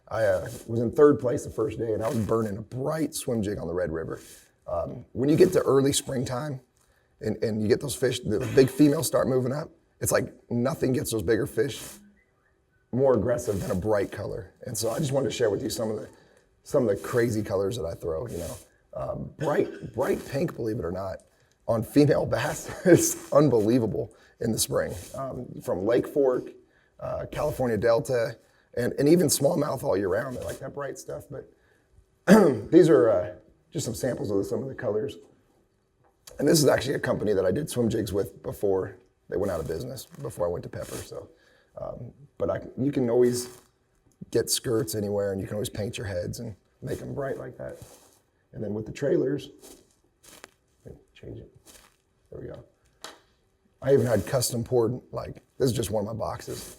I was in third place the first day, and I was burning a bright swim jig on the Red River. When you get to early springtime and you get those fish, the big females start moving up, it's like nothing gets those bigger fish more aggressive than a bright color. And so I just wanted to share with you some of the crazy colors that I throw, you know. Bright pink, believe it or not, on female bass is unbelievable in the spring. From Lake Fork, California Delta, and even smallmouth all year round. They like that bright stuff. But these are just some samples of some of the colors. And this is actually a company that I did swim jigs with before they went out of business, before I went to Pepper. So, but you can always get skirts anywhere, and you can always paint your heads and make them bright like that. And then with the trailers, change it. There we go. I even had custom poured, like, this is just one of my boxes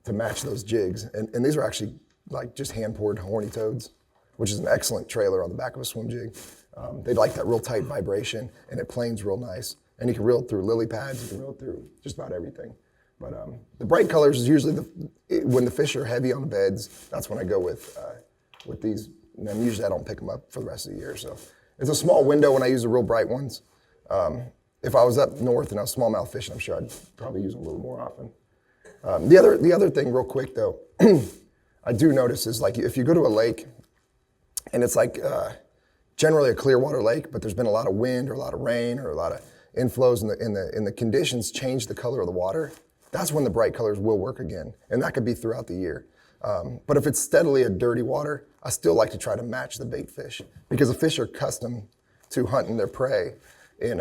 to match those jigs. And these are actually like just hand poured horny toads, which is an excellent trailer on the back of a swim jig. They like that real tight vibration, and it planes real nice. And you can reel it through lily pads, you can reel it through just about everything. But the bright colors is usually when the fish are heavy on the beds, that's when I go with these. And then usually I don't pick them up for the rest of the year. So it's a small window when I use the real bright ones. If I was up north and I was smallmouth fishing, I'm sure I'd probably use them a little more often. The other thing real quick though, I do notice is like if you go to a lake and it's like generally a clear water lake, but there's been a lot of wind or a lot of rain or a lot of inflows and the conditions change the color of the water, that's when the bright colors will work again. And that could be throughout the year. But if it's steadily a dirty water, I still like to try to match the bait fish because the fish are accustomed to hunting their prey in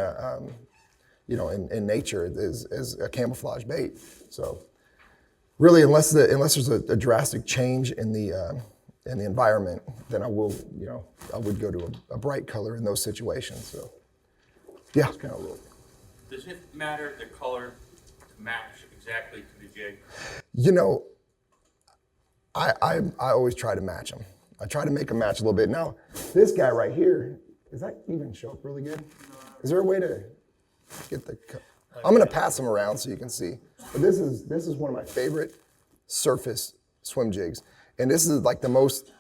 nature as a camouflage bait. So really, unless there's a drastic change in the environment, then I would go to a bright color in those situations. So yeah, it's kind of real. Does it matter the color to match exactly to the jig? You know, I always try to match them. I try to make them match a little bit. Now, this guy right here, does that even show up really good? Is there a way to get the? I'm gonna pass them around so you can see. But this is one of my favorite surface swim jigs, and this is like the most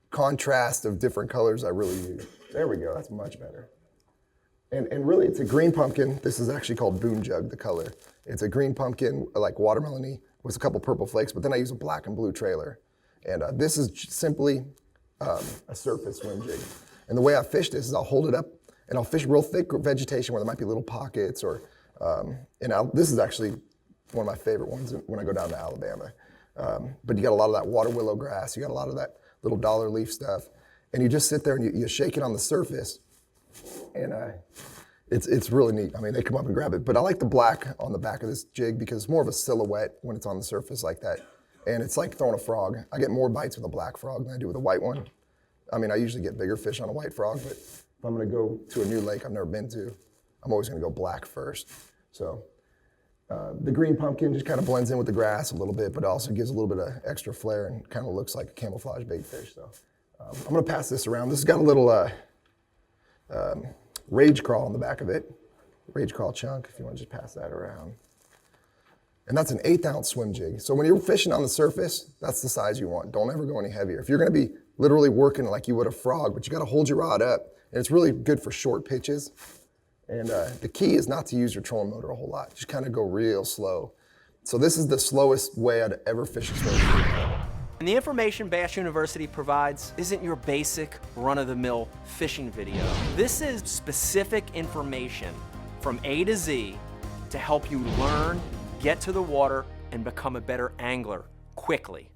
contrast of different colors I really use. There we go. That's much better. And really, it's a green pumpkin. This is actually called Boom Jug, the color. It's a green pumpkin, like watermelon-y, with a couple purple flakes, but then I use a black and blue trailer. And this is simply a surface swim jig. And the way I fish this is I'll hold it up, and I'll fish real thick vegetation where there might be little pockets, or this is actually one of my favorite ones when I go down to Alabama. But you got a lot of that water willow grass, you got a lot of that little dollar leaf stuff, and you just sit there and you shake it on the surface, and it's really neat. I mean, they come up and grab it, but I like the black on the back of this jig because it's more of a silhouette when it's on the surface like that, and it's like throwing a frog. I get more bites with a black frog than I do with a white one. I mean, I usually get bigger fish on a white frog, but if I'm gonna go to a new lake I've never been to, I'm always gonna go black first. So the green pumpkin just kind of blends in with the grass a little bit, but also gives a little bit of extra flair and kind of looks like a camouflage bait fish. So I'm gonna pass this around. This has got a little rage crawl on the back of it. Rage crawl chunk, if you wanna just pass that around. And that's an 1/8 ounce swim jig. So when you're fishing on the surface, that's the size you want. Don't ever go any heavier. If you're gonna be literally working like you would a frog, but you gotta hold your rod up, and it's really good for short pitches. And the key is not to use your trolling motor a whole lot. Just kind of go real slow. So this is the slowest way I'd ever fish a swim jig. And the information Bass University provides isn't your basic run-of-the-mill fishing video. This is specific information from A to Z to help you learn, get to the water, and become a better angler quickly.